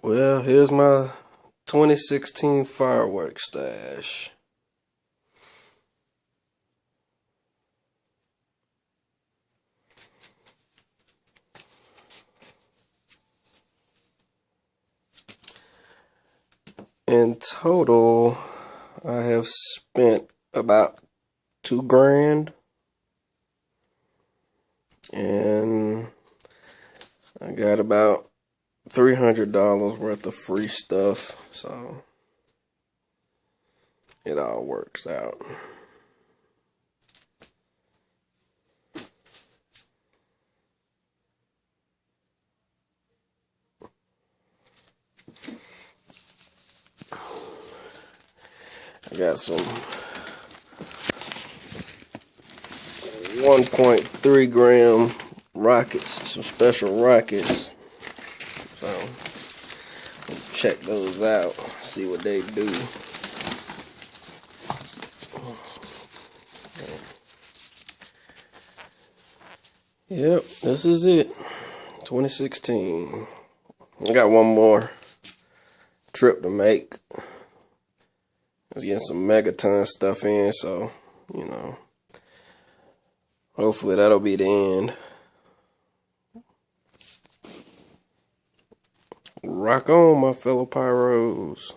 Well, here's my 2016 Firework Stash. In total, I have spent about $2 grand, and I got about $300 worth of free stuff, so it all works out. I got some 1.3 gram rockets, some special rockets. So check those out, see what they do. Yep, this is it. 2016. I got one more trip to make. Let's get some megaton stuff in, so, you know, hopefully that'll be the end. Rock on, my fellow pyros.